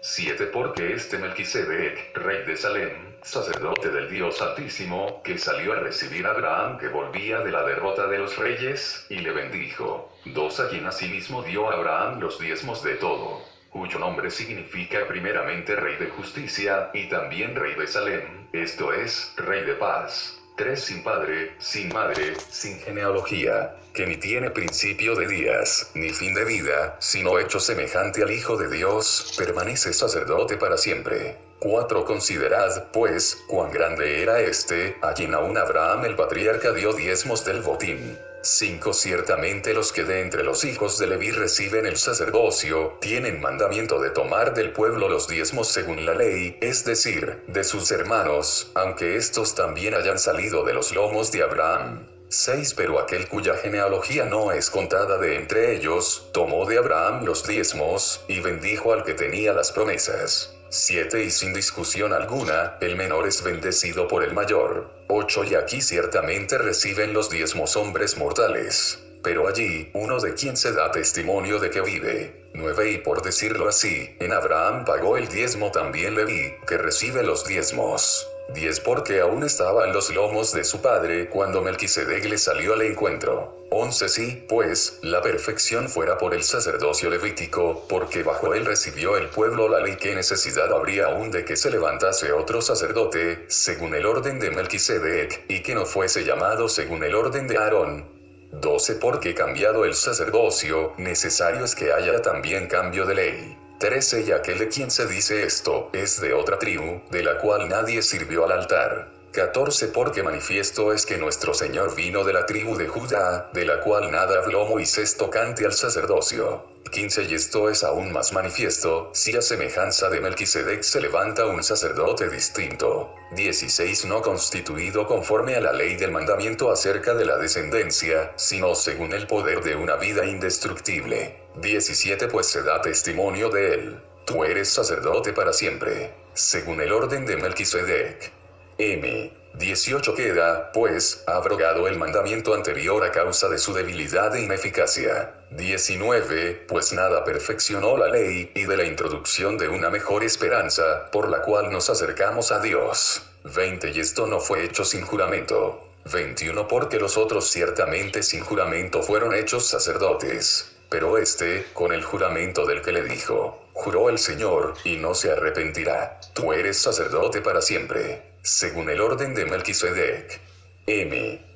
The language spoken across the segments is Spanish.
7 Porque este Melquisedec, rey de Salem, sacerdote del Dios Altísimo, que salió a recibir a Abraham que volvía de la derrota de los reyes, y le bendijo. 2 A quien asimismo dio a Abraham los diezmos de todo, cuyo nombre significa primeramente Rey de Justicia, y también Rey de Salem, esto es, Rey de Paz. 3 Sin padre, sin madre, sin genealogía, que ni tiene principio de días, ni fin de vida, sino hecho semejante al Hijo de Dios, permanece sacerdote para siempre. 4 Considerad, pues, cuán grande era este, a quien aún Abraham el patriarca dio diezmos del botín. 5 Ciertamente los que de entre los hijos de Leví reciben el sacerdocio, tienen mandamiento de tomar del pueblo los diezmos según la ley, es decir, de sus hermanos, aunque estos también hayan salido de los lomos de Abraham. 6 Pero aquel cuya genealogía no es contada de entre ellos, tomó de Abraham los diezmos, y bendijo al que tenía las promesas. 7 Y sin discusión alguna, el menor es bendecido por el mayor. 8 Y aquí ciertamente reciben los diezmos hombres mortales, pero allí, uno de quien se da testimonio de que vive. 9 Y por decirlo así, en Abraham pagó el diezmo también Leví, que recibe los diezmos. 10 Porque aún estaba en los lomos de su padre cuando Melquisedec le salió al encuentro. 11 Si, pues, la perfección fuera por el sacerdocio levítico, porque bajo él recibió el pueblo la ley, ¿qué necesidad habría aún de que se levantase otro sacerdote, según el orden de Melquisedec, y que no fuese llamado según el orden de Aarón? 12 Porque cambiado el sacerdocio, necesario es que haya también cambio de ley. 13 Y aquel de quien se dice esto, es de otra tribu, de la cual nadie sirvió al altar. 14 Porque manifiesto es que nuestro Señor vino de la tribu de Judá, de la cual nada habló Moisés tocante al sacerdocio. 15 Y esto es aún más manifiesto, si a semejanza de Melquisedec se levanta un sacerdote distinto. 16 No constituido conforme a la ley del mandamiento acerca de la descendencia, sino según el poder de una vida indestructible. 17 Pues se da testimonio de él. Tú eres sacerdote para siempre, según el orden de Melquisedec. 18 Queda, pues, abrogado el mandamiento anterior a causa de su debilidad e ineficacia. 19 Pues nada perfeccionó la ley, y de la introducción de una mejor esperanza, por la cual nos acercamos a Dios. 20 Y esto no fue hecho sin juramento. 21 Porque los otros ciertamente sin juramento fueron hechos sacerdotes, pero este, con el juramento del que le dijo, juró el Señor, y no se arrepentirá. Tú eres sacerdote para siempre, según el orden de Melquisedec.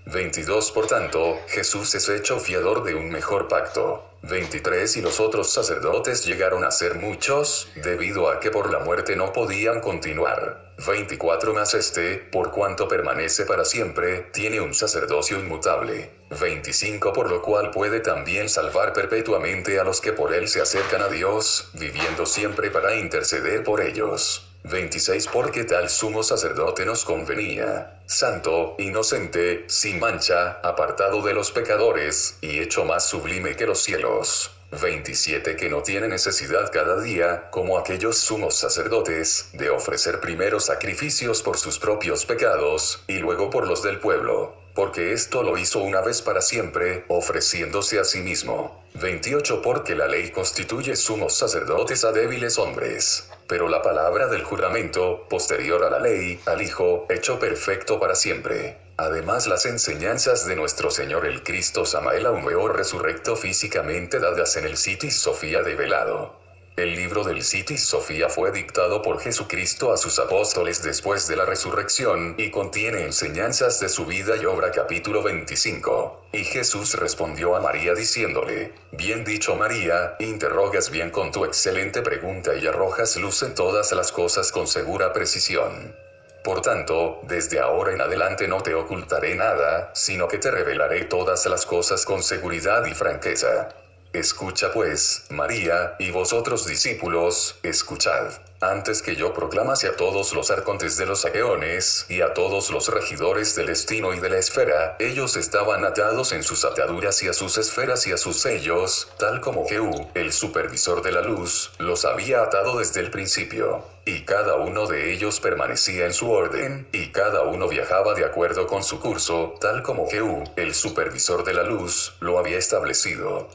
22 Por tanto, Jesús es hecho fiador de un mejor pacto. 23 Y los otros sacerdotes llegaron a ser muchos, debido a que por la muerte no podían continuar. 24 Mas este, por cuanto permanece para siempre, tiene un sacerdocio inmutable. 25 Por lo cual puede también salvar perpetuamente a los que por él se acercan a Dios, viviendo siempre para interceder por ellos. 26 Porque tal sumo sacerdote nos convenía, santo, inocente, sin mancha, apartado de los pecadores, y hecho más sublime que los cielos. 27 Que no tiene necesidad cada día, como aquellos sumos sacerdotes, de ofrecer primero sacrificios por sus propios pecados, y luego por los del pueblo, porque esto lo hizo una vez para siempre, ofreciéndose a sí mismo. 28 Porque la ley constituye sumos sacerdotes a débiles hombres, pero la palabra del juramento, posterior a la ley, al Hijo, hecho perfecto para siempre. Además las enseñanzas de nuestro Señor el Cristo Samael aún peor resurrecto físicamente dadas en el Citis Sofía de Velado. El libro del Citis Sofía fue dictado por Jesucristo a sus apóstoles después de la resurrección, y contiene enseñanzas de su vida y obra capítulo 25. Y Jesús respondió a María diciéndole, bien dicho María, interrogas bien con tu excelente pregunta y arrojas luz en todas las cosas con segura precisión. Por tanto, desde ahora en adelante no te ocultaré nada, sino que te revelaré todas las cosas con seguridad y franqueza. Escucha pues, María, y vosotros discípulos, escuchad. Antes que yo proclamase a todos los arcontes de los aqueones, y a todos los regidores del destino y de la esfera, ellos estaban atados en sus ataduras y a sus esferas y a sus sellos, tal como Jehú, el supervisor de la luz, los había atado desde el principio. Y cada uno de ellos permanecía en su orden, y cada uno viajaba de acuerdo con su curso, tal como Jehú, el supervisor de la luz, lo había establecido.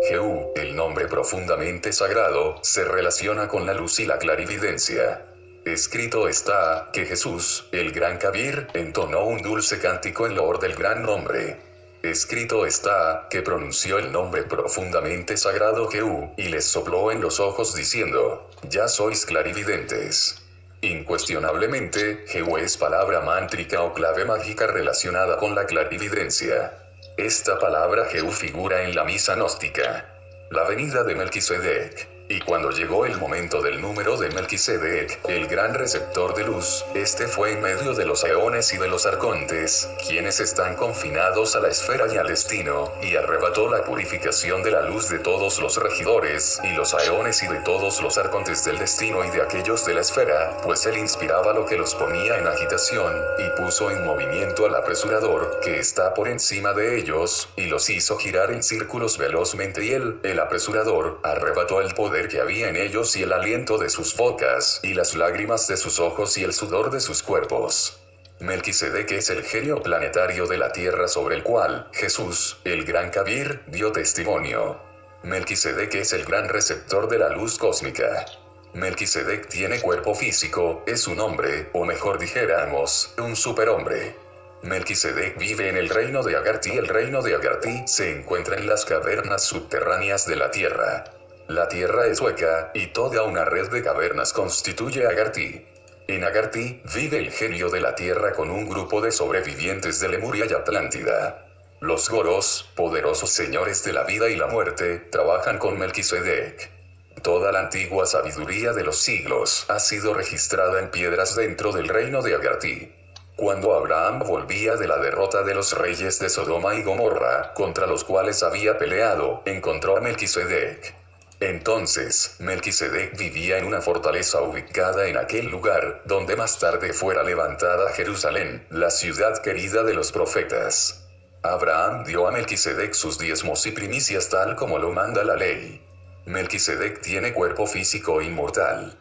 Jehú, el nombre profundamente sagrado, se relaciona con la luz y la clarividencia. Escrito está, que Jesús, el gran Kabir, entonó un dulce cántico en loor del gran nombre. Escrito está, que pronunció el nombre profundamente sagrado Jehú, y les sopló en los ojos diciendo, ya sois clarividentes. Incuestionablemente, Jehú es palabra mántrica o clave mágica relacionada con la clarividencia. Esta palabra Jehú figura en la misa gnóstica. La venida de Melquisedec. Y cuando llegó el momento del número de Melquisedec, el gran receptor de luz, este fue en medio de los eones y de los arcontes, quienes están confinados a la esfera y al destino, y arrebató la purificación de la luz de todos los regidores, y los eones y de todos los arcontes del destino y de aquellos de la esfera, pues él inspiraba lo que los ponía en agitación, y puso en movimiento al apresurador, que está por encima de ellos, y los hizo girar en círculos velozmente y él, el apresurador, arrebató el poder que había en ellos y el aliento de sus bocas, y las lágrimas de sus ojos y el sudor de sus cuerpos. Melquisedec es el genio planetario de la tierra sobre el cual Jesús, el gran Kabir, dio testimonio. Melquisedec es el gran receptor de la luz cósmica. Melquisedec tiene cuerpo físico, es un hombre, o mejor dijéramos, un superhombre. Melquisedec vive en el reino de Agartí. El reino de Agartí se encuentra en las cavernas subterráneas de la tierra. La tierra es hueca, y toda una red de cavernas constituye Agartí. En Agartí vive el genio de la tierra con un grupo de sobrevivientes de Lemuria y Atlántida. Los Goros, poderosos señores de la vida y la muerte, trabajan con Melquisedec. Toda la antigua sabiduría de los siglos ha sido registrada en piedras dentro del reino de Agartí. Cuando Abraham volvía de la derrota de los reyes de Sodoma y Gomorra, contra los cuales había peleado, encontró a Melquisedec. Entonces, Melquisedec vivía en una fortaleza ubicada en aquel lugar, donde más tarde fuera levantada Jerusalén, la ciudad querida de los profetas. Abraham dio a Melquisedec sus diezmos y primicias tal como lo manda la ley. Melquisedec tiene cuerpo físico inmortal.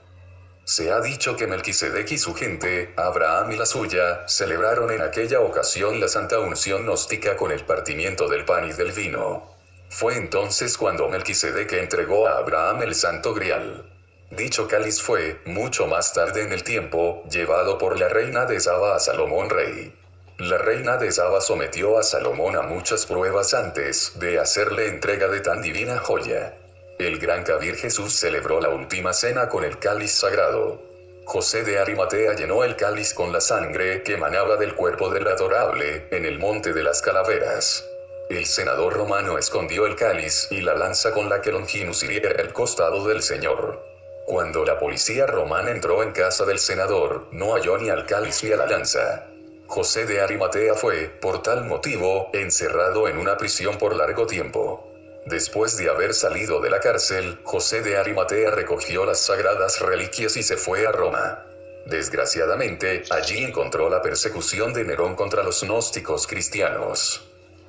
Se ha dicho que Melquisedec y su gente, Abraham y la suya, celebraron en aquella ocasión la santa unción gnóstica con el partimiento del pan y del vino. Fue entonces cuando Melquisedec entregó a Abraham el santo grial. Dicho cáliz fue, mucho más tarde en el tiempo, llevado por la reina de Saba a Salomón rey. La reina de Saba sometió a Salomón a muchas pruebas antes de hacerle entrega de tan divina joya. El gran Kabir Jesús celebró la última cena con el cáliz sagrado. José de Arimatea llenó el cáliz con la sangre que emanaba del cuerpo del adorable, en el monte de las calaveras. El senador romano escondió el cáliz y la lanza con la que Longinus hiriera el costado del Señor. Cuando la policía romana entró en casa del senador, no halló ni al cáliz ni a la lanza. José de Arimatea fue, por tal motivo, encerrado en una prisión por largo tiempo. Después de haber salido de la cárcel, José de Arimatea recogió las sagradas reliquias y se fue a Roma. Desgraciadamente, allí encontró la persecución de Nerón contra los gnósticos cristianos.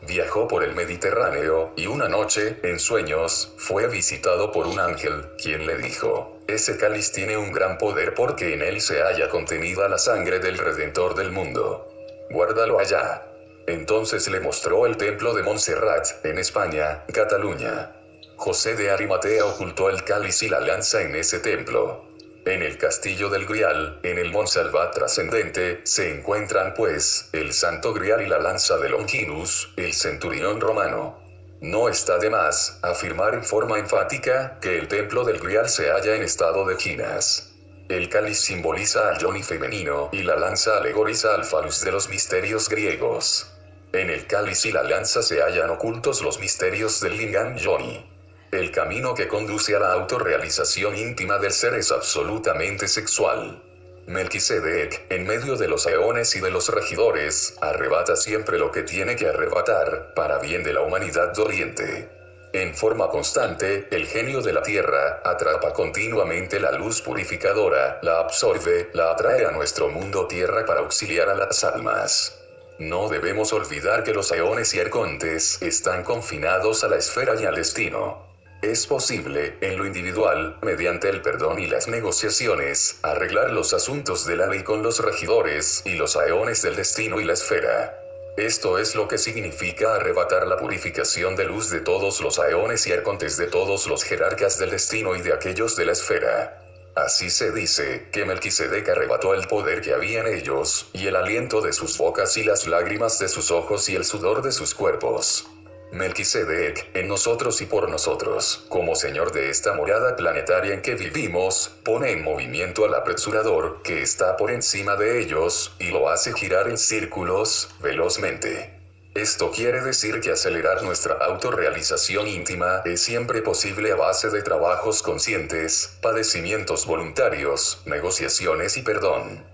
Viajó por el Mediterráneo, y una noche, en sueños, fue visitado por un ángel, quien le dijo, ese cáliz tiene un gran poder porque en él se halla contenida la sangre del Redentor del mundo. Guárdalo allá. Entonces le mostró el templo de Montserrat, en España, Cataluña. José de Arimatea ocultó el cáliz y la lanza en ese templo. En el castillo del Grial, en el Montsalvat trascendente, se encuentran pues, el santo Grial y la lanza de Longinus, el centurión romano. No está de más afirmar en forma enfática que el templo del Grial se halla en estado de quinas. El cáliz simboliza al Yoni femenino y la lanza alegoriza al Falus de los misterios griegos. En el cáliz y la lanza se hallan ocultos los misterios del Lingam Yoni. El camino que conduce a la autorrealización íntima del ser es absolutamente sexual. Melquisedec, en medio de los eones y de los regidores, arrebata siempre lo que tiene que arrebatar, para bien de la humanidad doliente. En forma constante, el genio de la tierra atrapa continuamente la luz purificadora, la absorbe, la atrae a nuestro mundo tierra para auxiliar a las almas. No debemos olvidar que los eones y arcontes están confinados a la esfera y al destino. Es posible, en lo individual, mediante el perdón y las negociaciones, arreglar los asuntos de la ley con los regidores y los aeones del destino y la esfera. Esto es lo que significa arrebatar la purificación de luz de todos los aeones y arcontes de todos los jerarcas del destino y de aquellos de la esfera. Así se dice, que Melquisedec arrebató el poder que había en ellos, y el aliento de sus bocas y las lágrimas de sus ojos y el sudor de sus cuerpos. Melquisedec, en nosotros y por nosotros, como Señor de esta morada planetaria en que vivimos, pone en movimiento al apresurador, que está por encima de ellos, y lo hace girar en círculos, velozmente. Esto quiere decir que acelerar nuestra autorrealización íntima es siempre posible a base de trabajos conscientes, padecimientos voluntarios, negociaciones y perdón.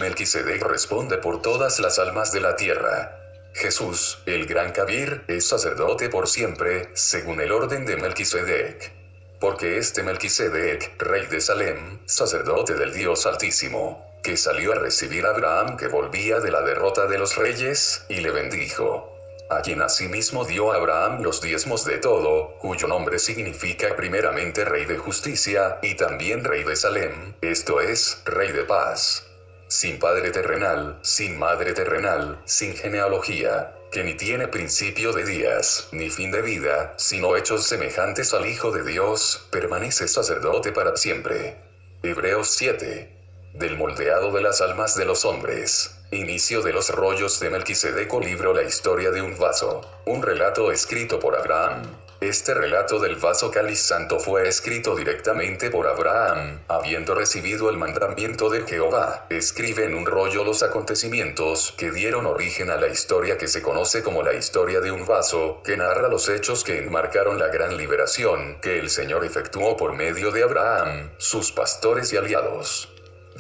Melquisedec responde por todas las almas de la tierra. Jesús, el gran Kabir, es sacerdote por siempre, según el orden de Melquisedec. Porque este Melquisedec, rey de Salem, sacerdote del Dios Altísimo, que salió a recibir a Abraham que volvía de la derrota de los reyes, y le bendijo. A quien asimismo dio a Abraham los diezmos de todo, cuyo nombre significa primeramente Rey de Justicia, y también Rey de Salem, esto es, Rey de Paz. Sin padre terrenal, sin madre terrenal, sin genealogía, que ni tiene principio de días, ni fin de vida, sino hechos semejantes al Hijo de Dios, permanece sacerdote para siempre. Hebreos 7. Del moldeado de las almas de los hombres. Inicio de los rollos de Melquisedec, libro La historia de un vaso. Un relato escrito por Abraham. Este relato del vaso cáliz santo fue escrito directamente por Abraham, habiendo recibido el mandamiento de Jehová. Escribe en un rollo los acontecimientos que dieron origen a la historia que se conoce como la historia de un vaso, que narra los hechos que enmarcaron la gran liberación que el Señor efectuó por medio de Abraham, sus pastores y aliados.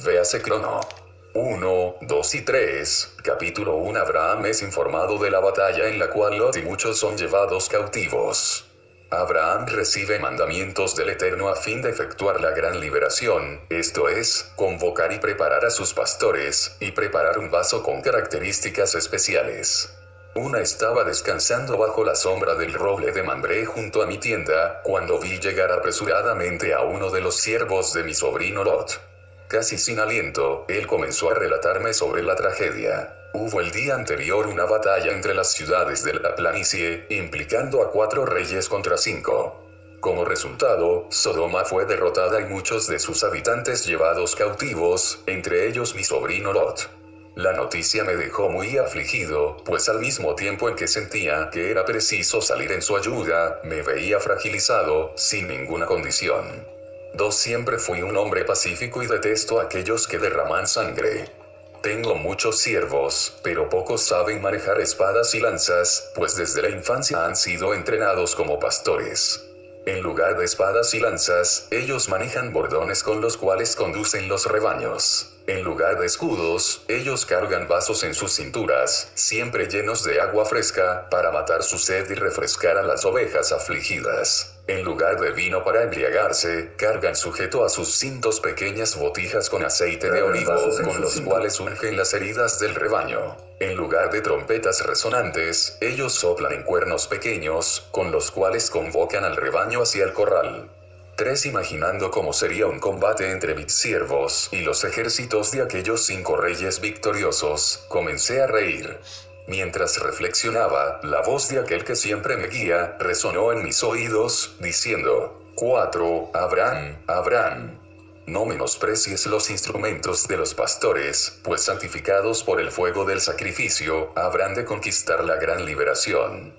Véase Crono 1, 2 y 3, capítulo 1. Abraham es informado de la batalla en la cual Lot y muchos son llevados cautivos. Abraham recibe mandamientos del Eterno a fin de efectuar la gran liberación, esto es, convocar y preparar a sus pastores, y preparar un vaso con características especiales. Una estaba descansando bajo la sombra del roble de Mambré junto a mi tienda, cuando vi llegar apresuradamente a uno de los siervos de mi sobrino Lot. Casi sin aliento, él comenzó a relatarme sobre la tragedia. Hubo el día anterior una batalla entre las ciudades de la planicie, implicando a 4 reyes contra 5. Como resultado, Sodoma fue derrotada y muchos de sus habitantes llevados cautivos, entre ellos mi sobrino Lot. La noticia me dejó muy afligido, pues al mismo tiempo en que sentía que era preciso salir en su ayuda, me veía fragilizado, sin ninguna condición. Siempre fui un hombre pacífico y detesto a aquellos que derraman sangre. Tengo muchos siervos, pero pocos saben manejar espadas y lanzas, pues desde la infancia han sido entrenados como pastores. En lugar de espadas y lanzas, ellos manejan bordones con los cuales conducen los rebaños. En lugar de escudos, ellos cargan vasos en sus cinturas, siempre llenos de agua fresca, para matar su sed y refrescar a las ovejas afligidas. En lugar de vino para embriagarse, cargan sujeto a sus cintos pequeñas botijas con aceite de olivo, con los cuales ungen las heridas del rebaño. En lugar de trompetas resonantes, ellos soplan en cuernos pequeños, con los cuales convocan al rebaño hacia el corral. 3. Imaginando cómo sería un combate entre mis siervos y los ejércitos de aquellos 5 reyes victoriosos, comencé a reír. Mientras reflexionaba, la voz de aquel que siempre me guía, resonó en mis oídos, diciendo: 4. Abraham, Abraham. No menosprecies los instrumentos de los pastores, pues santificados por el fuego del sacrificio, habrán de conquistar la gran liberación.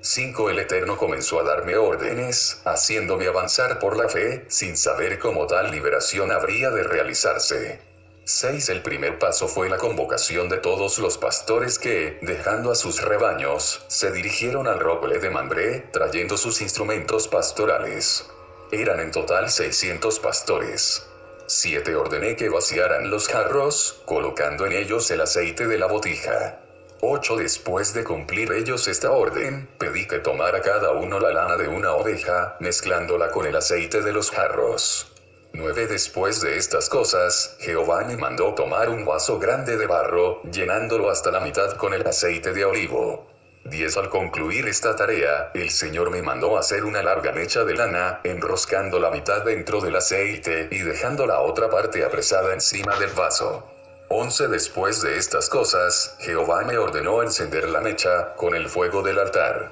5. El Eterno comenzó a darme órdenes, haciéndome avanzar por la fe, sin saber cómo tal liberación habría de realizarse. 6. El primer paso fue la convocación de todos los pastores que, dejando a sus rebaños, se dirigieron al roble de Mambré, trayendo sus instrumentos pastorales. Eran en total 600 pastores. 7. Ordené que vaciaran los jarros, colocando en ellos el aceite de la botija. 8. Después de cumplir ellos esta orden, pedí que tomara cada uno la lana de una oveja, mezclándola con el aceite de los jarros. 9. Después de estas cosas, Jehová me mandó tomar un vaso grande de barro, llenándolo hasta la mitad con el aceite de olivo. 10. Al concluir esta tarea, el Señor me mandó hacer una larga mecha de lana, enroscando la mitad dentro del aceite y dejando la otra parte apresada encima del vaso. 11 Después de estas cosas, Jehová me ordenó encender la mecha, con el fuego del altar.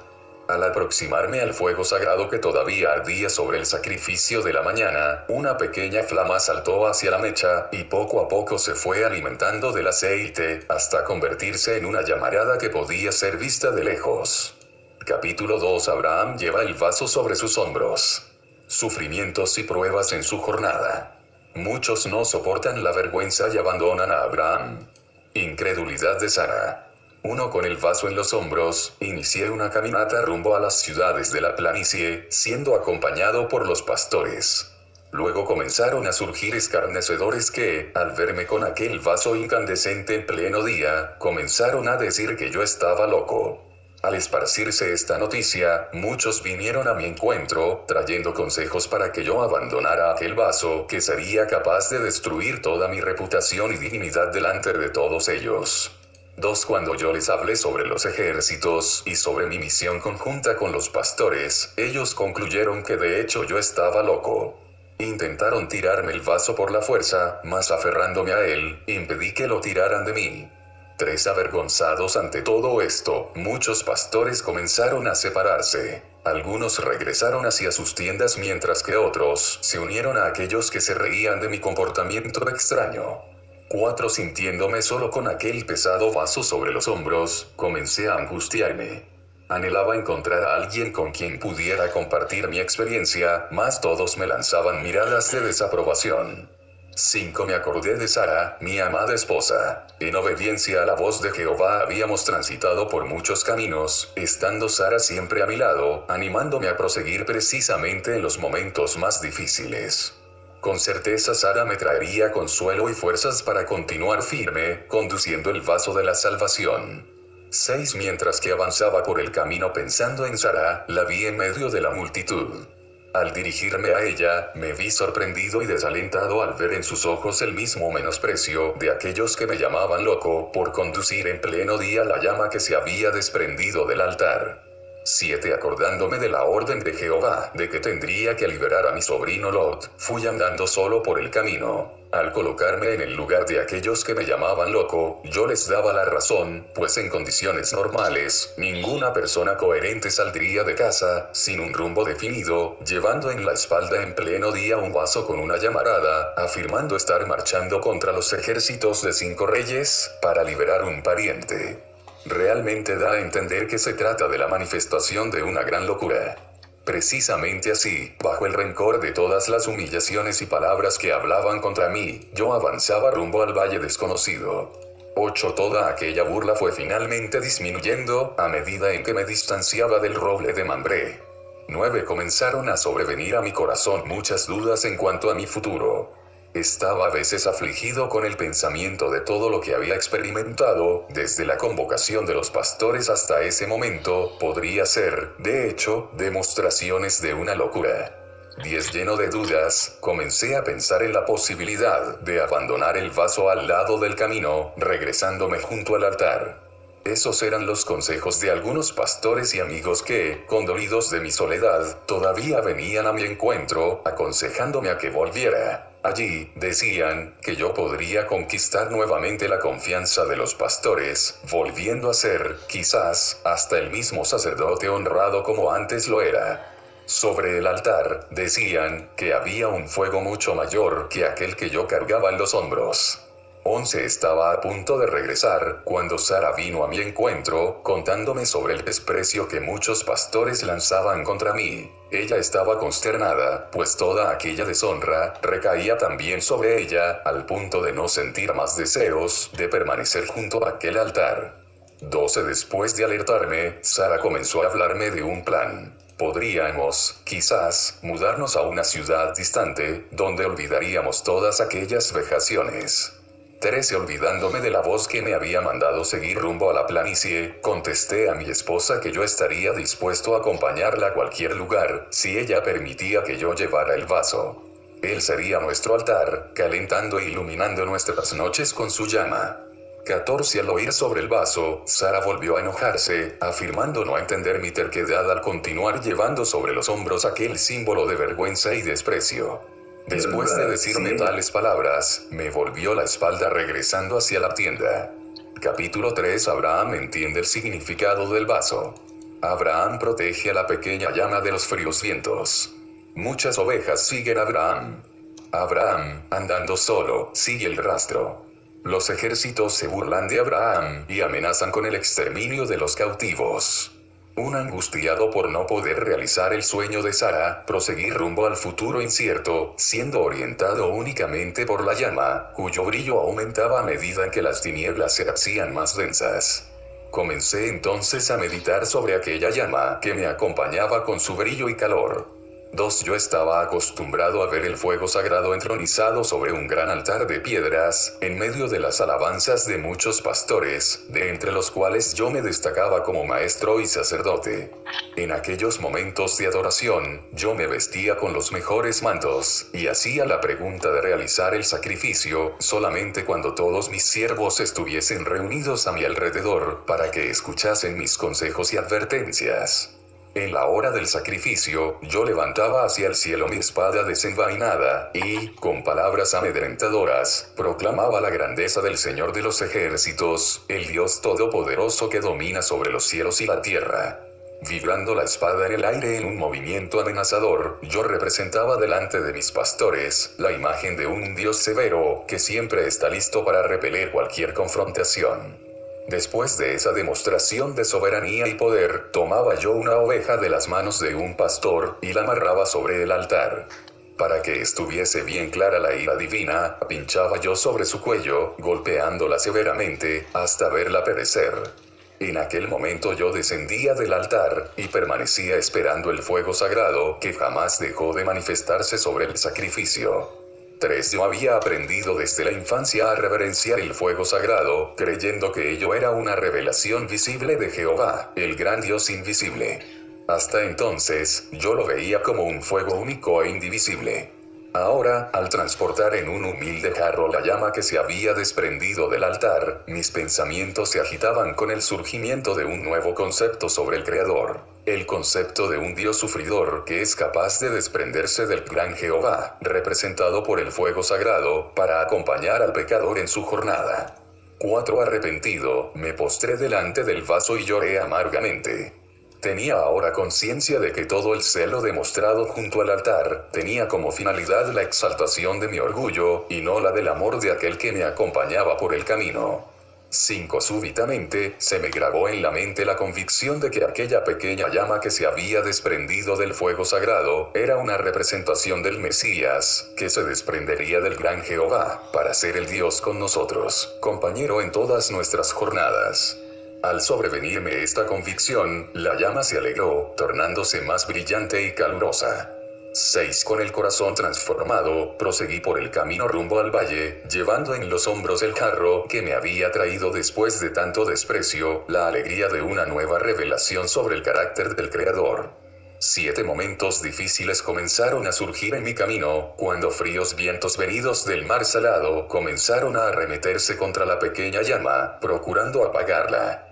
Al aproximarme al fuego sagrado que todavía ardía sobre el sacrificio de la mañana, una pequeña flama saltó hacia la mecha, y poco a poco se fue alimentando del aceite, hasta convertirse en una llamarada que podía ser vista de lejos. Capítulo 2 Abraham lleva el vaso sobre sus hombros. Sufrimientos y pruebas en su jornada. Muchos no soportan la vergüenza y abandonan a Abraham. Incredulidad de Sara. Uno con el vaso en los hombros, inicié una caminata rumbo a las ciudades de la planicie, siendo acompañado por los pastores. Luego comenzaron a surgir escarnecedores que, al verme con aquel vaso incandescente en pleno día, comenzaron a decir que yo estaba loco. Al esparcirse esta noticia, muchos vinieron a mi encuentro, trayendo consejos para que yo abandonara aquel vaso, que sería capaz de destruir toda mi reputación y dignidad delante de todos ellos. 2 Cuando yo les hablé sobre los ejércitos, y sobre mi misión conjunta con los pastores, ellos concluyeron que de hecho yo estaba loco. Intentaron tirarme el vaso por la fuerza, mas aferrándome a él, impedí que lo tiraran de mí. 3 Avergonzados ante todo esto, muchos pastores comenzaron a separarse. Algunos regresaron hacia sus tiendas mientras que otros se unieron a aquellos que se reían de mi comportamiento extraño. 4 Sintiéndome solo con aquel pesado vaso sobre los hombros, comencé a angustiarme. Anhelaba encontrar a alguien con quien pudiera compartir mi experiencia, mas todos me lanzaban miradas de desaprobación. 5 Me acordé de Sara, mi amada esposa. En obediencia a la voz de Jehová habíamos transitado por muchos caminos, estando Sara siempre a mi lado, animándome a proseguir precisamente en los momentos más difíciles. Con certeza Sara me traería consuelo y fuerzas para continuar firme, conduciendo el vaso de la salvación. 6 Mientras que avanzaba por el camino pensando en Sara, la vi en medio de la multitud. Al dirigirme a ella, me vi sorprendido y desalentado al ver en sus ojos el mismo menosprecio de aquellos que me llamaban loco por conducir en pleno día la llama que se había desprendido del altar. 7 Acordándome de la orden de Jehová, de que tendría que liberar a mi sobrino Lot, fui andando solo por el camino. Al colocarme en el lugar de aquellos que me llamaban loco, yo les daba la razón, pues en condiciones normales, ninguna persona coherente saldría de casa, sin un rumbo definido, llevando en la espalda en pleno día un vaso con una llamarada, afirmando estar marchando contra los ejércitos de 5 reyes, para liberar un pariente. Realmente da a entender que se trata de la manifestación de una gran locura. Precisamente así, bajo el rencor de todas las humillaciones y palabras que hablaban contra mí, yo avanzaba rumbo al valle desconocido. 8 Toda aquella burla fue finalmente disminuyendo, a medida en que me distanciaba del roble de Mambré. 9 Comenzaron a sobrevenir a mi corazón muchas dudas en cuanto a mi futuro. Estaba a veces afligido con el pensamiento de todo lo que había experimentado, desde la convocación de los pastores hasta ese momento, podría ser, de hecho, demostraciones de una locura. 10 Lleno de dudas, comencé a pensar en la posibilidad de abandonar el vaso al lado del camino, regresándome junto al altar. Esos eran los consejos de algunos pastores y amigos que, condolidos de mi soledad, todavía venían a mi encuentro, aconsejándome a que volviera. Allí, decían, que yo podría conquistar nuevamente la confianza de los pastores, volviendo a ser, quizás, hasta el mismo sacerdote honrado como antes lo era. Sobre el altar, decían, que había un fuego mucho mayor que aquel que yo cargaba en los hombros. 11 Estaba a punto de regresar, cuando Sara vino a mi encuentro, contándome sobre el desprecio que muchos pastores lanzaban contra mí. Ella estaba consternada, pues toda aquella deshonra recaía también sobre ella, al punto de no sentir más deseos de permanecer junto a aquel altar. 12 Después de alertarme, Sara comenzó a hablarme de un plan. Podríamos, quizás, mudarnos a una ciudad distante, donde olvidaríamos todas aquellas vejaciones. 13 Olvidándome de la voz que me había mandado seguir rumbo a la planicie, contesté a mi esposa que yo estaría dispuesto a acompañarla a cualquier lugar, si ella permitía que yo llevara el vaso. Él sería nuestro altar, calentando e iluminando nuestras noches con su llama. 14 Al oír sobre el vaso, Sara volvió a enojarse, afirmando no entender mi terquedad al continuar llevando sobre los hombros aquel símbolo de vergüenza y desprecio. Después de decirme tales palabras, me volvió la espalda regresando hacia la tienda. Capítulo 3. Abraham entiende el significado del vaso. Abraham protege a la pequeña llama de los fríos vientos. Muchas ovejas siguen a Abraham. Abraham, andando solo, sigue el rastro. Los ejércitos se burlan de Abraham y amenazan con el exterminio de los cautivos. Un angustiado por no poder realizar el sueño de Sara, proseguí rumbo al futuro incierto, siendo orientado únicamente por la llama, cuyo brillo aumentaba a medida que las tinieblas se hacían más densas. Comencé entonces a meditar sobre aquella llama que me acompañaba con su brillo y calor. 2. Yo estaba acostumbrado a ver el fuego sagrado entronizado sobre un gran altar de piedras, en medio de las alabanzas de muchos pastores, de entre los cuales yo me destacaba como maestro y sacerdote. En aquellos momentos de adoración, yo me vestía con los mejores mantos, y hacía la pregunta de realizar el sacrificio, solamente cuando todos mis siervos estuviesen reunidos a mi alrededor, para que escuchasen mis consejos y advertencias. En la hora del sacrificio, yo levantaba hacia el cielo mi espada desenvainada, y, con palabras amedrentadoras, proclamaba la grandeza del Señor de los ejércitos, el Dios todopoderoso que domina sobre los cielos y la tierra. Vibrando la espada en el aire en un movimiento amenazador, yo representaba delante de mis pastores la imagen de un Dios severo, que siempre está listo para repeler cualquier confrontación. Después de esa demostración de soberanía y poder, tomaba yo una oveja de las manos de un pastor, y la amarraba sobre el altar. Para que estuviese bien clara la ira divina, pinchaba yo sobre su cuello, golpeándola severamente, hasta verla perecer. En aquel momento yo descendía del altar, y permanecía esperando el fuego sagrado, que jamás dejó de manifestarse sobre el sacrificio. 3. Yo había aprendido desde la infancia a reverenciar el fuego sagrado, creyendo que ello era una revelación visible de Jehová, el gran Dios invisible. Hasta entonces, yo lo veía como un fuego único e indivisible. Ahora, al transportar en un humilde jarro la llama que se había desprendido del altar, mis pensamientos se agitaban con el surgimiento de un nuevo concepto sobre el Creador. El concepto de un Dios sufridor que es capaz de desprenderse del gran Jehová, representado por el fuego sagrado, para acompañar al pecador en su jornada. 4. Arrepentido, me postré delante del vaso y lloré amargamente. Tenía ahora conciencia de que todo el celo demostrado junto al altar tenía como finalidad la exaltación de mi orgullo, y no la del amor de aquel que me acompañaba por el camino. 5. Súbitamente, se me grabó en la mente la convicción de que aquella pequeña llama que se había desprendido del fuego sagrado, era una representación del Mesías, que se desprendería del gran Jehová, para ser el Dios con nosotros, compañero en todas nuestras jornadas. Al sobrevenirme esta convicción, la llama se alegró, tornándose más brillante y calurosa. 6. Con el corazón transformado, proseguí por el camino rumbo al valle, llevando en los hombros el jarro que me había traído después de tanto desprecio, la alegría de una nueva revelación sobre el carácter del Creador. 7. Momentos difíciles comenzaron a surgir en mi camino, cuando fríos vientos venidos del mar salado comenzaron a arremeterse contra la pequeña llama, procurando apagarla.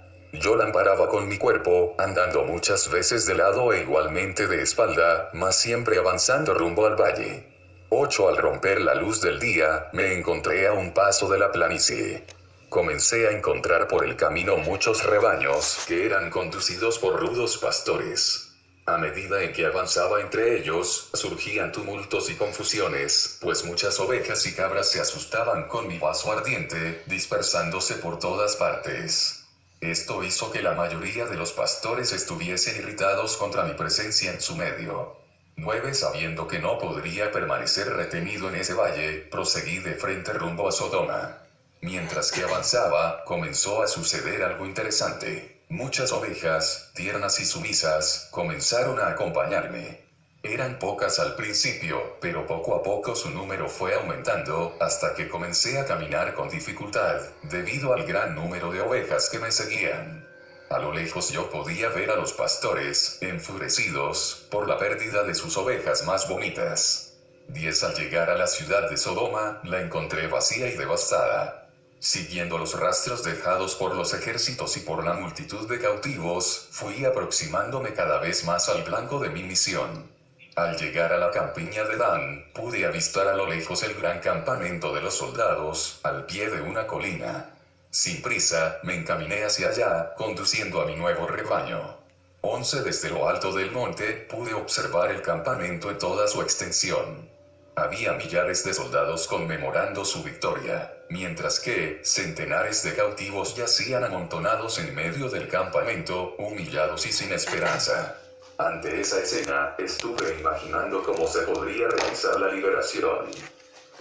Yo la amparaba con mi cuerpo, andando muchas veces de lado e igualmente de espalda, mas siempre avanzando rumbo al valle. 8. Al romper la luz del día, me encontré a un paso de la planicie. Comencé a encontrar por el camino muchos rebaños, que eran conducidos por rudos pastores. A medida en que avanzaba entre ellos, surgían tumultos y confusiones, pues muchas ovejas y cabras se asustaban con mi vaso ardiente, dispersándose por todas partes. Esto hizo que la mayoría de los pastores estuviesen irritados contra mi presencia en su medio. 9. Sabiendo que no podría permanecer retenido en ese valle, proseguí de frente rumbo a Sodoma. Mientras que avanzaba, comenzó a suceder algo interesante. Muchas ovejas, tiernas y sumisas, comenzaron a acompañarme. Eran pocas al principio, pero poco a poco su número fue aumentando, hasta que comencé a caminar con dificultad, debido al gran número de ovejas que me seguían. A lo lejos yo podía ver a los pastores, enfurecidos, por la pérdida de sus ovejas más bonitas. 10. Al llegar a la ciudad de Sodoma, la encontré vacía y devastada. Siguiendo los rastros dejados por los ejércitos y por la multitud de cautivos, fui aproximándome cada vez más al blanco de mi misión. Al llegar a la campiña de Dan, pude avistar a lo lejos el gran campamento de los soldados, al pie de una colina. Sin prisa, me encaminé hacia allá, conduciendo a mi nuevo rebaño. 11 Desde lo alto del monte, pude observar el campamento en toda su extensión. Había millares de soldados conmemorando su victoria, mientras que centenares de cautivos yacían amontonados en medio del campamento, humillados y sin esperanza. Ante esa escena, estuve imaginando cómo se podría realizar la liberación.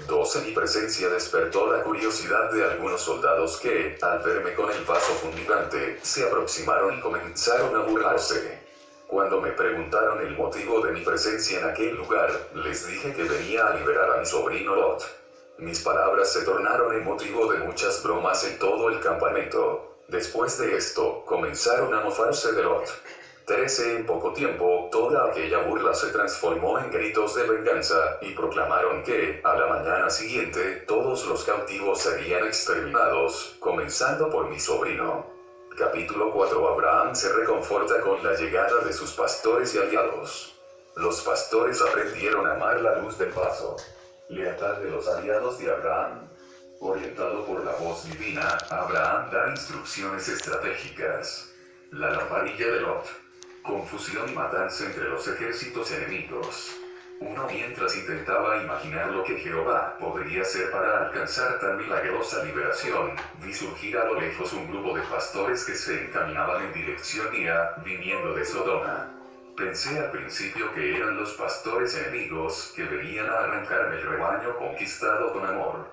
12 Mi presencia despertó la curiosidad de algunos soldados que, al verme con el vaso fumigante, se aproximaron y comenzaron a burlarse. Cuando me preguntaron el motivo de mi presencia en aquel lugar, les dije que venía a liberar a mi sobrino Lot. Mis palabras se tornaron el motivo de muchas bromas en todo el campamento. Después de esto, comenzaron a mofarse de Lot. 13 En poco tiempo, toda aquella burla se transformó en gritos de venganza, y proclamaron que, a la mañana siguiente, todos los cautivos serían exterminados, comenzando por mi sobrino. Capítulo 4 Abraham se reconforta con la llegada de sus pastores y aliados. Los pastores aprendieron a amar la luz del paso. Lealtad de los aliados de Abraham. Orientado por la voz divina, Abraham da instrucciones estratégicas. La lamparilla de Lot. Confusión y matanza entre los ejércitos enemigos. Uno mientras intentaba imaginar lo que Jehová podría hacer para alcanzar tan milagrosa liberación, vi surgir a lo lejos un grupo de pastores que se encaminaban en dirección mía, viniendo de Sodoma. Pensé al principio que eran los pastores enemigos que venían a arrancarme el rebaño conquistado con amor.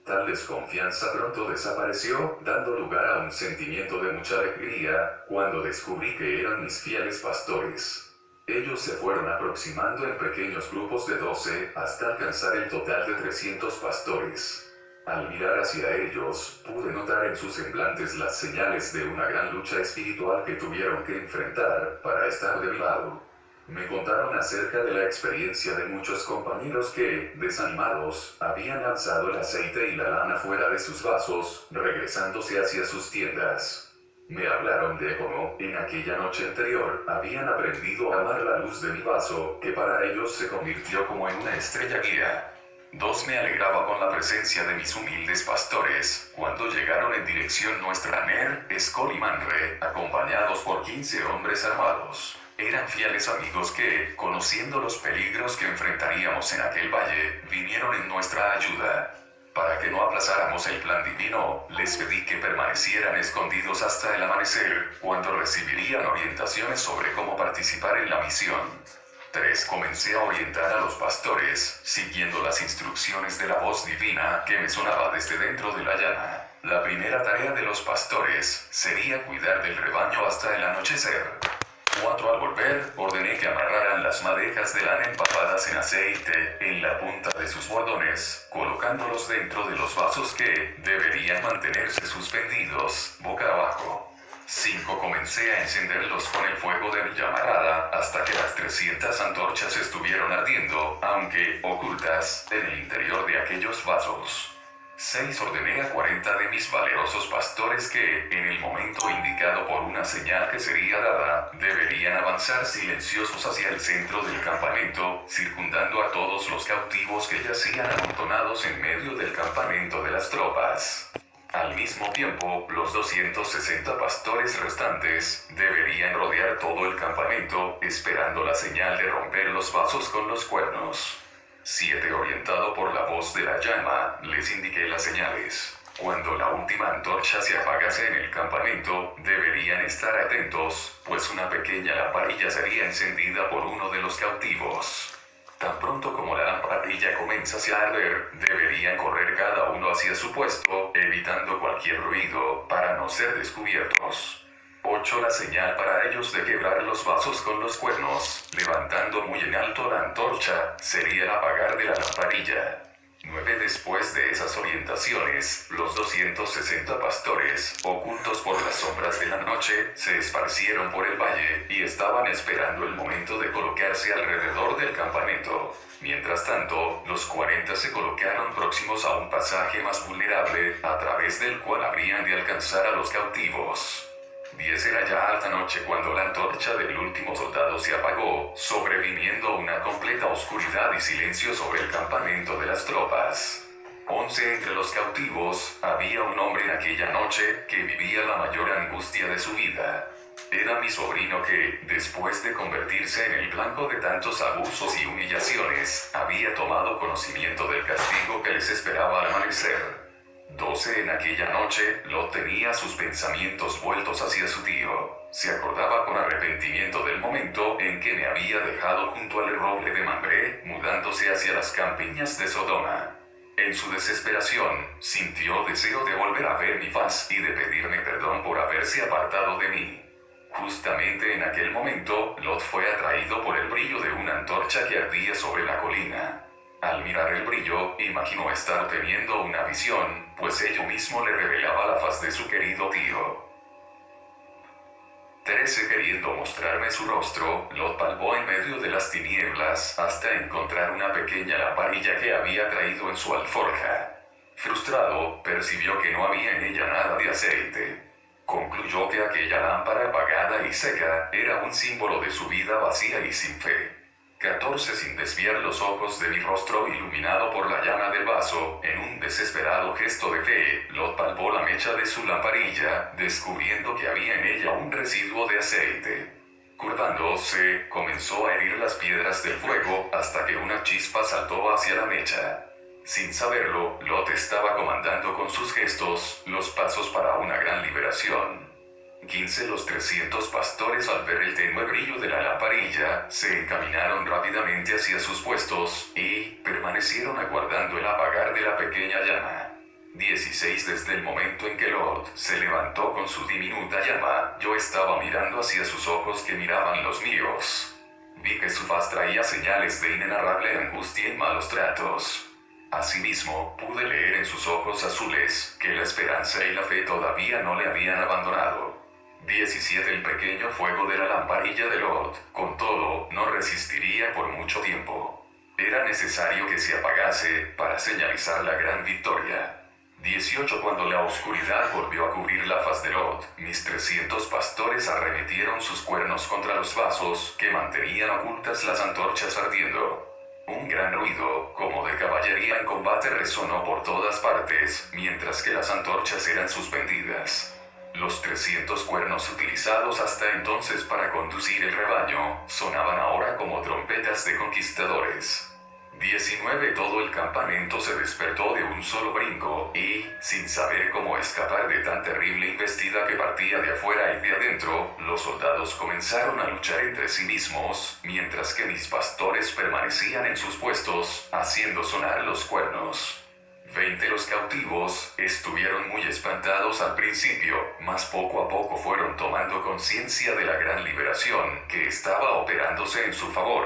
Tal desconfianza pronto desapareció, dando lugar a un sentimiento de mucha alegría, cuando descubrí que eran mis fieles pastores. Ellos se fueron aproximando en pequeños grupos de 12, hasta alcanzar el total de 300 pastores. Al mirar hacia ellos, pude notar en sus semblantes las señales de una gran lucha espiritual que tuvieron que enfrentar, para estar de mi lado. Me contaron acerca de la experiencia de muchos compañeros que, desanimados, habían lanzado el aceite y la lana fuera de sus vasos, regresándose hacia sus tiendas. Me hablaron de cómo, en aquella noche anterior, habían aprendido a amar la luz de mi vaso, que para ellos se convirtió como en una estrella guía. 2 Me alegraba con la presencia de mis humildes pastores, cuando llegaron en dirección nuestra Ner, Escol y Manre, acompañados por 15 hombres armados. Eran fieles amigos que, conociendo los peligros que enfrentaríamos en aquel valle, vinieron en nuestra ayuda. Para que no aplazáramos el plan divino, les pedí que permanecieran escondidos hasta el amanecer, cuando recibirían orientaciones sobre cómo participar en la misión. 3 Comencé a orientar a los pastores, siguiendo las instrucciones de la voz divina que me sonaba desde dentro de la llana. La primera tarea de los pastores sería cuidar del rebaño hasta el anochecer. 4 Al volver, ordené que amarraran las madejas de lana empapadas en aceite, en la punta de sus bordones, colocándolos dentro de los vasos que deberían mantenerse suspendidos, boca abajo. 5 Comencé a encenderlos con el fuego de mi llamarada, hasta que las 300 antorchas estuvieron ardiendo, aunque ocultas, en el interior de aquellos vasos. 6 Ordené a 40 de mis valerosos pastores que, en el momento indicado por una señal que sería dada, deberían avanzar silenciosos hacia el centro del campamento, circundando a todos los cautivos que yacían amontonados en medio del campamento de las tropas. Al mismo tiempo, los 260 pastores restantes deberían rodear todo el campamento, esperando la señal de romper los vasos con los cuernos. 7 Orientado por la voz de la llama, les indiqué las señales. Cuando la última antorcha se apagase en el campamento, deberían estar atentos, pues una pequeña lamparilla sería encendida por uno de los cautivos. Tan pronto como la lamparilla comenzase a arder, deberían correr cada uno hacia su puesto, evitando cualquier ruido, para no ser descubiertos. 8 La señal para ellos de quebrar los vasos con los cuernos, levantando muy en alto la antorcha, sería el apagar de la lamparilla. 9 Después de esas orientaciones, los 260 pastores, ocultos por las sombras de la noche, se esparcieron por el valle, y estaban esperando el momento de colocarse alrededor del campamento. Mientras tanto, los 40 se colocaron próximos a un pasaje más vulnerable, a través del cual habrían de alcanzar a los cautivos. 10 era ya alta noche cuando la antorcha del último soldado se apagó, sobreviniendo una completa oscuridad y silencio sobre el campamento de las tropas. 11 entre los cautivos, había un hombre en aquella noche que vivía la mayor angustia de su vida. Era mi sobrino que, después de convertirse en el blanco de tantos abusos y humillaciones, había tomado conocimiento del castigo que les esperaba al amanecer. 12 en aquella noche, Lot tenía sus pensamientos vueltos hacia su tío. Se acordaba con arrepentimiento del momento en que me había dejado junto al roble de Mambré, mudándose hacia las campiñas de Sodoma. En su desesperación, sintió deseo de volver a ver mi faz y de pedirme perdón por haberse apartado de mí. Justamente en aquel momento, Lot fue atraído por el brillo de una antorcha que ardía sobre la colina. Al mirar el brillo, imaginó estar teniendo una visión, pues ello mismo le revelaba la faz de su querido tío. 13 Queriendo mostrarme su rostro, Lot palpó en medio de las tinieblas hasta encontrar una pequeña lamparilla que había traído en su alforja. Frustrado, percibió que no había en ella nada de aceite. Concluyó que aquella lámpara apagada y seca era un símbolo de su vida vacía y sin fe. 14 Sin desviar los ojos de mi rostro iluminado por la llama del vaso, en un desesperado gesto de fe, Lot palpó la mecha de su lamparilla, descubriendo que había en ella un residuo de aceite. Curvándose, comenzó a herir las piedras del fuego, hasta que una chispa saltó hacia la mecha. Sin saberlo, Lot estaba comandando con sus gestos los pasos para una gran liberación. 15 Los 300 pastores, al ver el tenue brillo de la lamparilla, se encaminaron rápidamente hacia sus puestos, y permanecieron aguardando el apagar de la pequeña llama. 16 Desde el momento en que Lot se levantó con su diminuta llama, yo estaba mirando hacia sus ojos que miraban los míos. Vi que su faz traía señales de inenarrable angustia y malos tratos. Asimismo, pude leer en sus ojos azules, que la esperanza y la fe todavía no le habían abandonado. 17 El pequeño fuego de la lamparilla de Lot, con todo, no resistiría por mucho tiempo. Era necesario que se apagase, para señalizar la gran victoria. 18 Cuando la oscuridad volvió a cubrir la faz de Lot, mis 300 pastores arremetieron sus cuernos contra los vasos, que mantenían ocultas las antorchas ardiendo. Un gran ruido, como de caballería en combate, resonó por todas partes, mientras que las antorchas eran suspendidas. Los 300 cuernos utilizados hasta entonces para conducir el rebaño, sonaban ahora como trompetas de conquistadores. 19 Todo el campamento se despertó de un solo brinco, y, sin saber cómo escapar de tan terrible embestida que partía de afuera y de adentro, los soldados comenzaron a luchar entre sí mismos, mientras que mis pastores permanecían en sus puestos, haciendo sonar los cuernos. 20 Los cautivos estuvieron muy espantados al principio, mas poco a poco fueron tomando conciencia de la gran liberación que estaba operándose en su favor.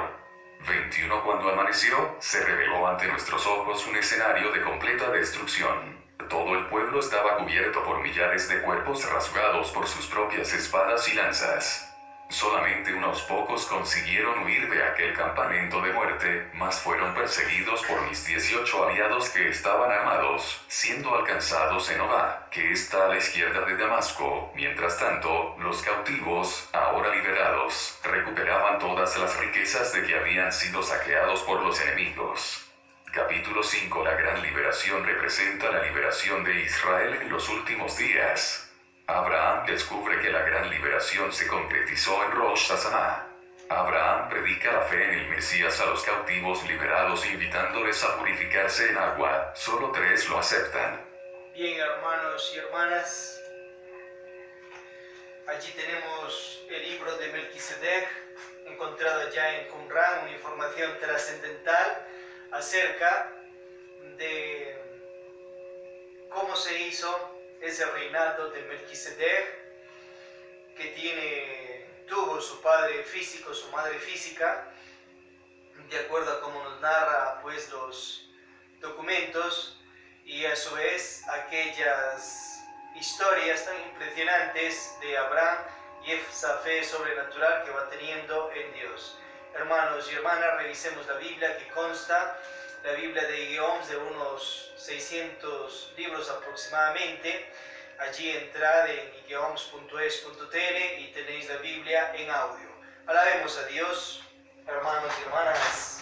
21 Cuando amaneció, se reveló ante nuestros ojos un escenario de completa destrucción. Todo el pueblo estaba cubierto por millares de cuerpos rasgados por sus propias espadas y lanzas. Solamente unos pocos consiguieron huir de aquel campamento de muerte, mas fueron perseguidos por mis 18 aliados que estaban armados, siendo alcanzados en Obá, que está a la izquierda de Damasco. Mientras tanto, los cautivos, ahora liberados, recuperaban todas las riquezas de que habían sido saqueados por los enemigos. Capítulo 5 La gran liberación representa la liberación de Israel en los últimos días. Abraham descubre que la gran liberación se concretizó en Rosh Hashanah. Abraham predica la fe en el Mesías a los cautivos liberados, invitándoles a purificarse en agua. Solo 3 lo aceptan. Bien, hermanos y hermanas, allí tenemos el libro de Melquisedec, encontrado ya en Qumran, una información trascendental acerca de cómo se hizo ese reinado de Melquisedec, que tuvo su padre físico, su madre física, de acuerdo a cómo nos narra pues los documentos, y eso es aquellas historias tan impresionantes de Abraham y esa fe sobrenatural que va teniendo en Dios. Hermanos y hermanas, revisemos la Biblia, que consta, la Biblia de Guillaume, de unos 600 libros aproximadamente, Allí entrad en iquevamos.es.tl y tenéis la Biblia en audio. Alabemos a Dios, hermanos y hermanas.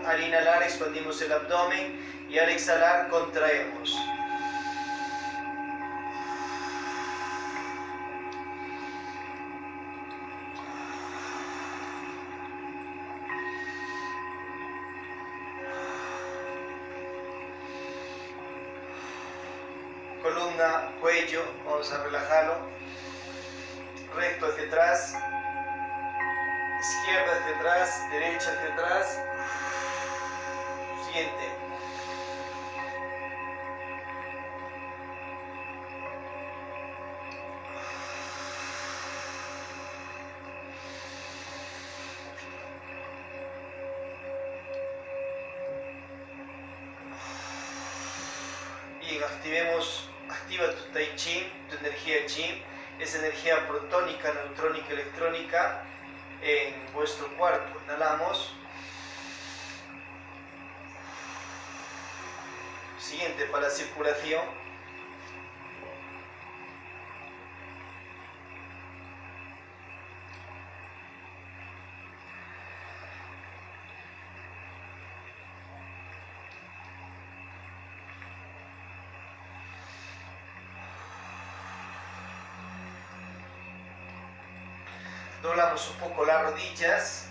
Al inhalar expandimos el abdomen y al exhalar contraemos. Columna, cuello, vamos a relajarlo. Recto hacia atrás, izquierda hacia atrás, derecha hacia atrás. Siguiente. Bien, activa tu Tai Chi, tu energía Chi, esa energía protónica, neutrónica, electrónica en vuestro cuerpo. Inhalamos. Siguiente, para la circulación. Doblamos un poco las rodillas.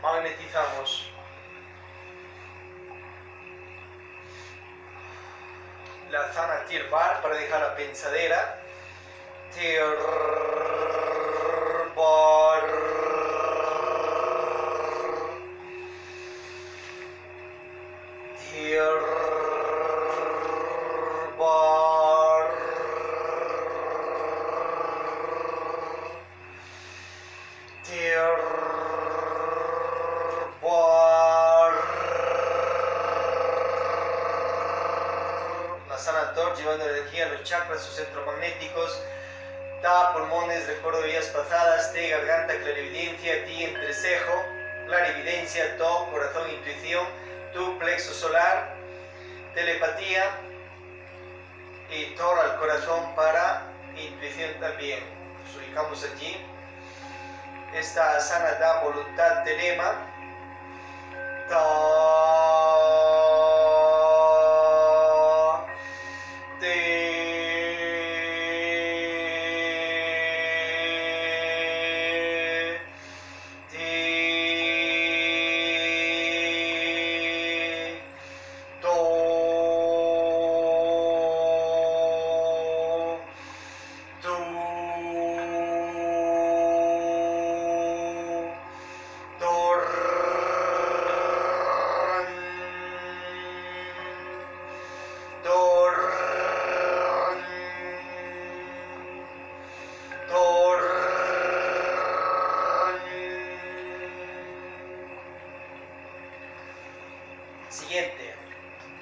Magnetizamos la zona tirbar para dejar la pensadera. Tirbar. Tirbar. Tirbar. Sana Tor, llevando la energía a los chakras, sus centros magnéticos. Ta, pulmones, recuerdo vías pasadas. Te, garganta, clarividencia. Ti, entrecejo, clarividencia. To, corazón, intuición. Tu, plexo solar, telepatía. Y Tor al corazón para intuición también. Nos ubicamos allí. Esta asana da voluntad, telema. Ta. Siguiente,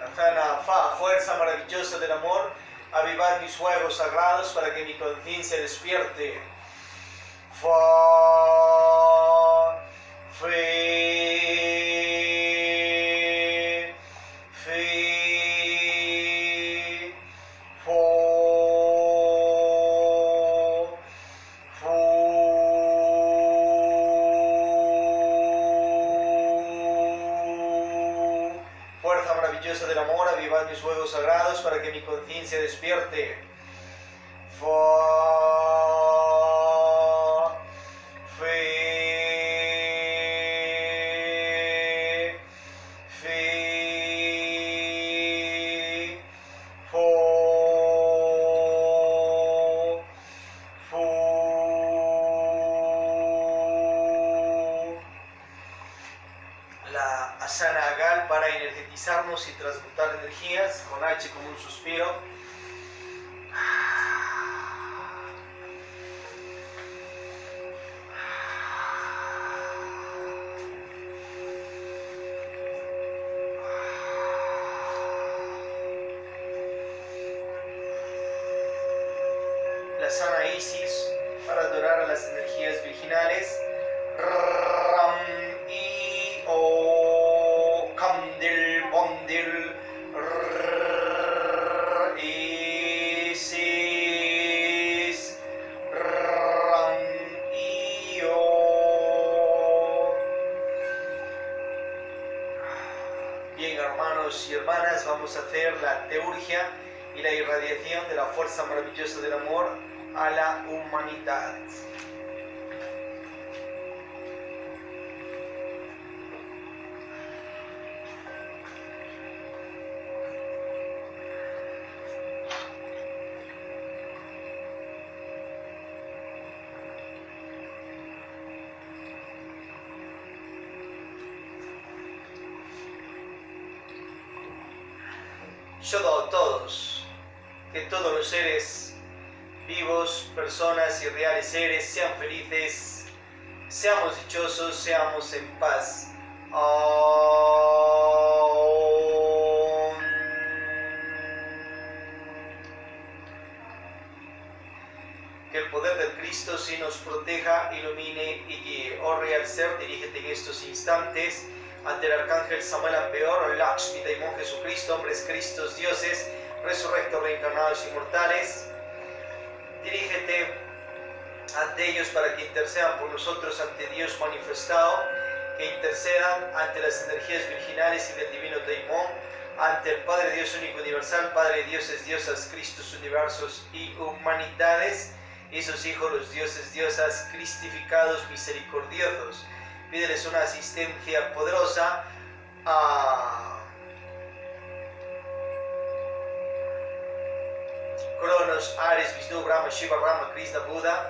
la zona Fa, fuerza maravillosa del amor, avivar mis fuegos sagrados para que mi conciencia despierte. Fa, Fe, Fe, Fo, Fu. Fuerza maravillosa del amor, avivar mis fuegos sagrados para que mi conciencia despierte. Fa, Fe, Fe, Fo, Fu. La asana agal para energetizarnos y transmutar energías, con H como un suspiro. La asana Isis para adorar a las energías virginales. Ram, I, O, Kam, Dir, hermanos y hermanas, vamos a hacer la teurgia y la irradiación de la fuerza maravillosa del amor a la humanidad. Yo doy a todos, que todos los seres vivos, personas y reales seres sean felices, seamos dichosos, seamos en paz. Que el poder del Cristo sí nos proteja, ilumine y guíe. Oh real ser, dirígete en estos instantes ante el arcángel Samuel Ampeor, Lakshmi, Daimon Jesucristo, hombres Cristos, dioses, resurrectos, reencarnados, inmortales. Dirígete ante ellos para que intercedan por nosotros ante Dios manifestado, que intercedan ante las energías virginales y del divino Daimon, ante el Padre Dios único universal, Padre de dioses, diosas, Cristos, universos y humanidades, y sus hijos los dioses, diosas, cristificados, misericordiosos. Pídeles una asistencia poderosa a Cronos, Ares, Vishnu, Brahma, Shiva, Rama, Krishna, Buda,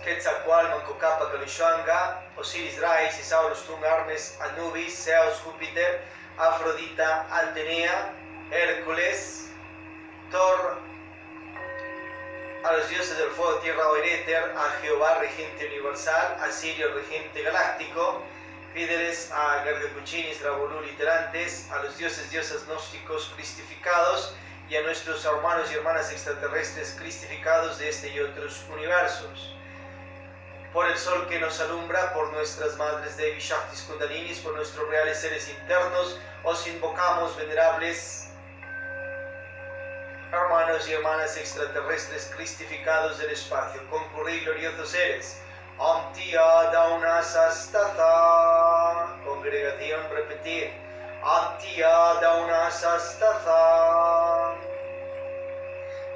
Quetzalcoatl, Mancocapa, Kalishwanga, Osiris, Rais, Isaurus, Tung, Hermes, Anubis, Zeus, Júpiter, Afrodita, Atenea, Hércules, Thor, a los dioses del fuego, tierra o éter, a Jehová, regente universal, a Sirio, regente galáctico. Pídeles a Gargacuchinis, Rabolú, literantes, a los dioses, diosas gnósticos cristificados y a nuestros hermanos y hermanas extraterrestres cristificados de este y otros universos. Por el sol que nos alumbra, por nuestras madres Devi, Shaktis, Kundalinis, por nuestros reales seres internos, os invocamos, venerables hermanos y hermanas extraterrestres cristificados del espacio. Concurrid, gloriosos seres. Amtia Daunasastata. Congregación, repetir. Amtia Daunasastata.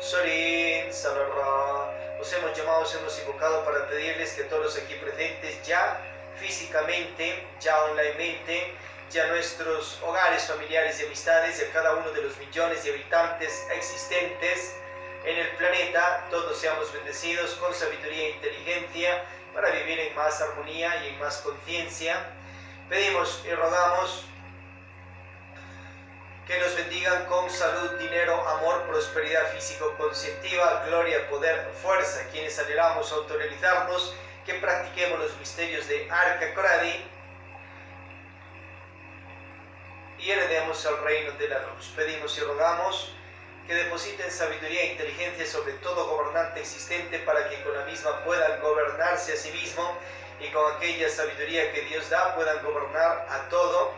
Sorin Salarra. Os hemos llamado, os hemos invocado para pedirles que todos los aquí presentes, ya físicamente, ya onlinemente, ya nuestros hogares, familiares y amistades, y a cada uno de los millones de habitantes existentes en el planeta, todos seamos bendecidos con sabiduría e inteligencia para vivir en más armonía y en más conciencia. Pedimos y rogamos que nos bendigan con salud, dinero, amor, prosperidad físico-conscientiva, gloria, poder, fuerza, quienes anhelamos autorrealizarnos, que practiquemos los misterios de Arca Coradi y heredemos el reino de la luz. Pedimos y rogamos que depositen sabiduría e inteligencia sobre todo gobernante existente para que con la misma puedan gobernarse a sí mismo y con aquella sabiduría que Dios da puedan gobernar a todo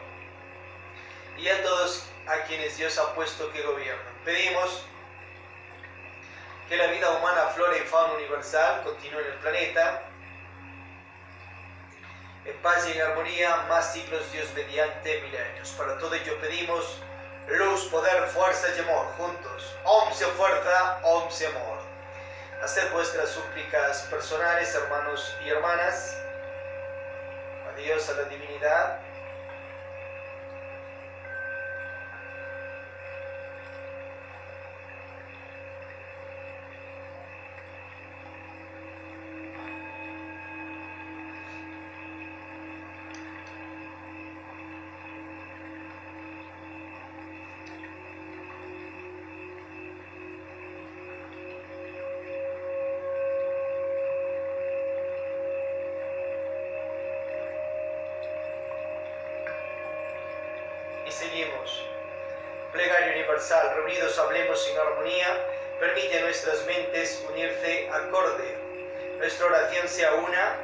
y a todos a quienes Dios ha puesto que gobiernan. Pedimos que la vida humana, flora y fauna universal continúe en el planeta en paz y en armonía, más siglos Dios mediante milenios. Para todo ello pedimos luz, poder, fuerza y amor, juntos. Om sea fuerza, Om sea amor. Haced vuestras súplicas personales, hermanos y hermanas. A Dios, a la divinidad. Y seguimos. Plegaria universal, reunidos hablemos en armonía, permite a nuestras mentes unirse acorde. Nuestra oración sea una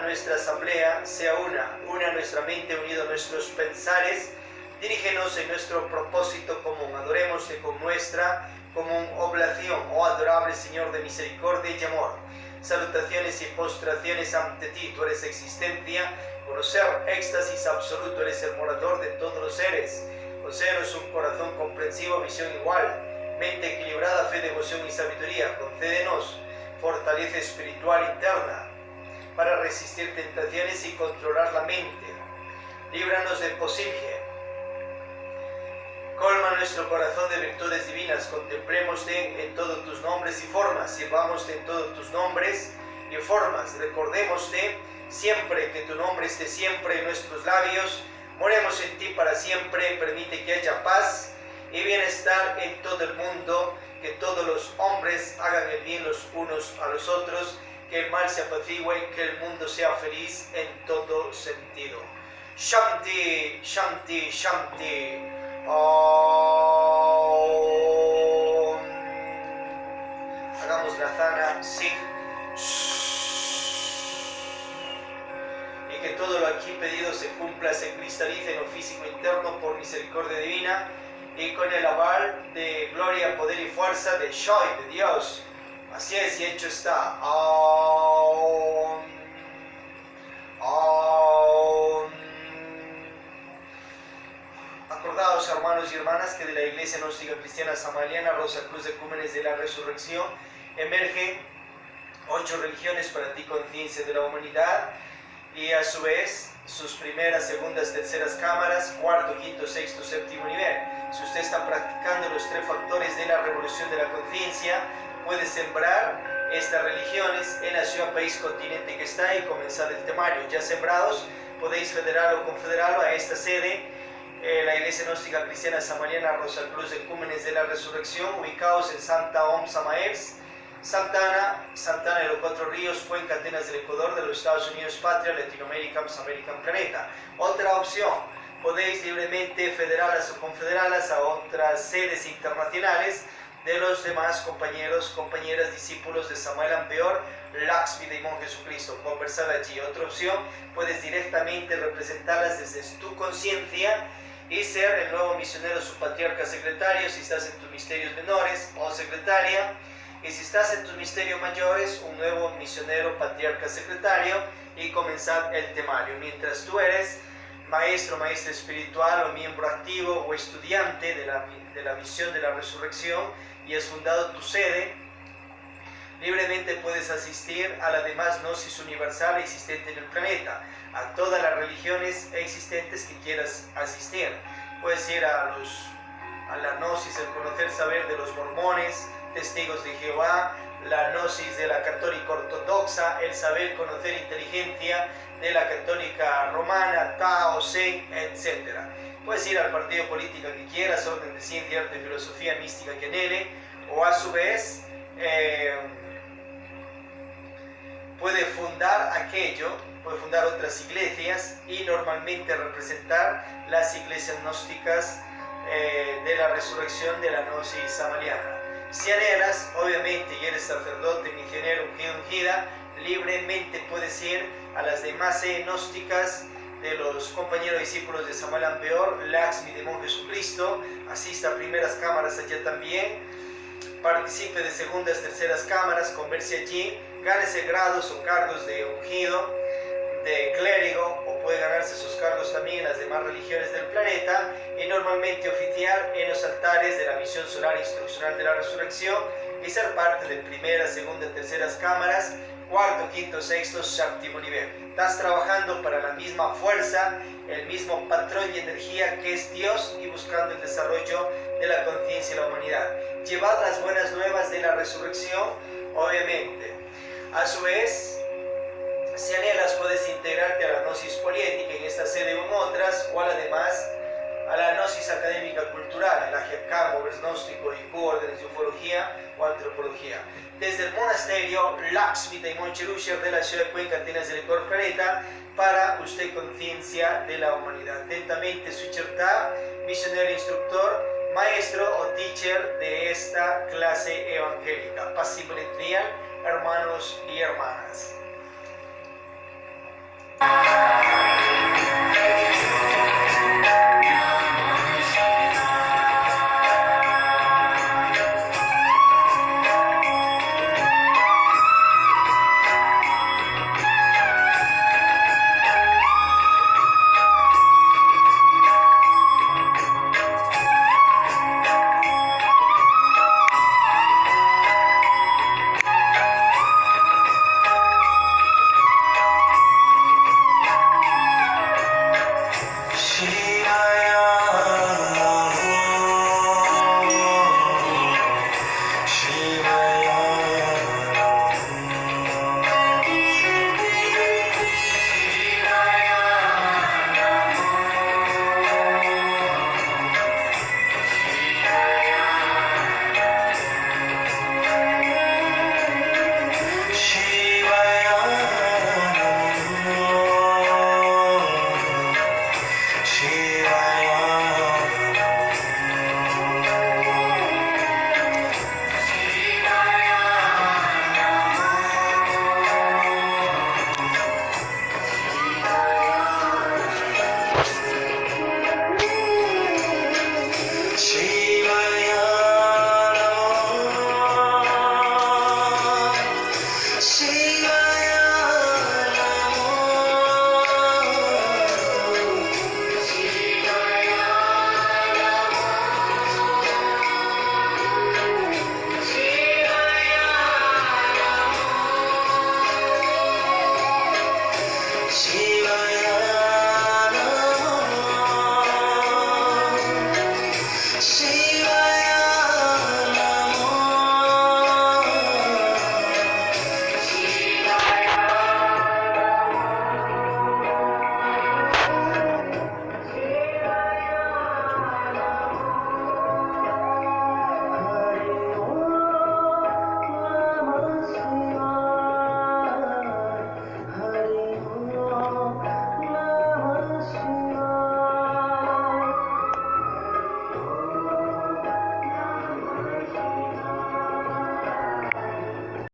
nuestra asamblea sea una nuestra mente unida a nuestros pensares, dirígenos en nuestro propósito común, adorémosle con nuestra común oblación, oh adorable Señor de misericordia y amor. salutaciones y postraciones ante ti. Tú eres existencia, conocer, éxtasis absoluto, eres el morador de todos los seres. Concédenos un corazón comprensivo, visión igual, mente equilibrada, fe, devoción y sabiduría. Concédenos fortaleza espiritual interna para resistir tentaciones y controlar la mente. Líbranos del posible. Colma nuestro corazón de virtudes divinas, contemplémoste en todos tus nombres y formas, sirvámoste en todos tus nombres y formas, recordémoste siempre, que tu nombre esté siempre en nuestros labios, moremos en ti para siempre, permite que haya paz y bienestar en todo el mundo, que todos los hombres hagan el bien los unos a los otros, que el mal se apacigüe, que el mundo sea feliz en todo sentido. Shanti, Shanti, Shanti. Hagamos la zana sin y que todo lo aquí pedido se cumpla, se cristalice en lo físico interno por misericordia divina y con el aval de gloria, poder y fuerza de Shoy, de Dios. Así es y hecho está. Acordaos, hermanos y hermanas, que de la Iglesia Gnóstica Cristiana Samariana Rosa Cruz de Ecúmenes de la Resurrección emergen 8 religiones para ti, conciencia de la humanidad, y a su vez sus primeras, segundas, terceras cámaras, cuarto, quinto, sexto, séptimo nivel. Si usted está practicando los 3 factores de la revolución de la conciencia, puede sembrar estas religiones en la ciudad, país, continente que está y comenzar el temario. Ya sembrados, podéis federarlo o confederarlo a esta sede, la Iglesia Gnóstica Cristiana Samariana Rosa Cruz de Ecúmenes de la Resurrección, ubicados en Santa Om Samaels, Santana de los 4 Ríos, Cuenca, Atenas del Ecuador, de los Estados Unidos, Patria, Latinoamérica, América, Planeta. Otra opción, podéis libremente federarlas o confederarlas a otras sedes internacionales de los demás compañeros, compañeras, discípulos de Samuel Ampeor, Laxmi de Mon Jesucristo, conversar allí. Otra opción, puedes directamente representarlas desde tu conciencia y ser el nuevo misionero, su patriarca, secretario, si estás en tus misterios menores, o secretaria, y si estás en tus misterios mayores, un nuevo misionero, patriarca, secretario, y comenzar el temario. Mientras tú eres maestro, maestra espiritual, o miembro activo o estudiante de la misión de la resurrección, y has fundado tu sede, libremente puedes asistir a la demás gnosis universal existente en el planeta, a todas las religiones existentes que quieras asistir. Puedes ir a la gnosis, el conocer saber de los mormones, testigos de Jehová, la gnosis de la católica ortodoxa, el saber, conocer, inteligencia de la católica romana, Tao, Zen, etc. Puedes ir al partido político que quieras, orden de ciencia, arte, filosofía, mística que anhele, o a su vez puede fundar puede fundar otras iglesias y normalmente representar las iglesias gnósticas de la resurrección de la gnosis samariana. Si anhelas, obviamente, y eres sacerdote, misionero, ungido, ungida, libremente puedes ir a las demás gnósticas de los compañeros discípulos de Samuel Ampeor, Laxmi de Mon Jesucristo, asista a primeras cámaras allá también, participe de segundas, terceras cámaras, converse allí, gánese grados o cargos de ungido, de clérigo, o puede ganarse esos cargos también en las demás religiones del planeta, y normalmente oficiar en los altares de la misión solar instruccional de la resurrección y ser parte de primeras, segundas, terceras cámaras, cuarto, quinto, sexto, séptimo nivel. Estás trabajando para la misma fuerza, el mismo patrón y energía que es Dios, y buscando el desarrollo de la conciencia de la humanidad. Llevad las buenas nuevas de la resurrección, obviamente. A su vez, si anhelas, puedes integrarte a la gnosis poliética en esta sede o en otras, o además a la gnosis académica cultural, el Ajiacamo, gnóstico, y órdenes de ufología o antropología. Desde el monasterio Laxmi de Moncherusher de la ciudad de Cuenca, Atenas del Ecuador, Planeta, para usted conciencia de la humanidad. Atentamente, Sucherta, misionero, instructor, maestro o teacher de esta clase evangélica. Pasible trial, hermanos y hermanas. cielo.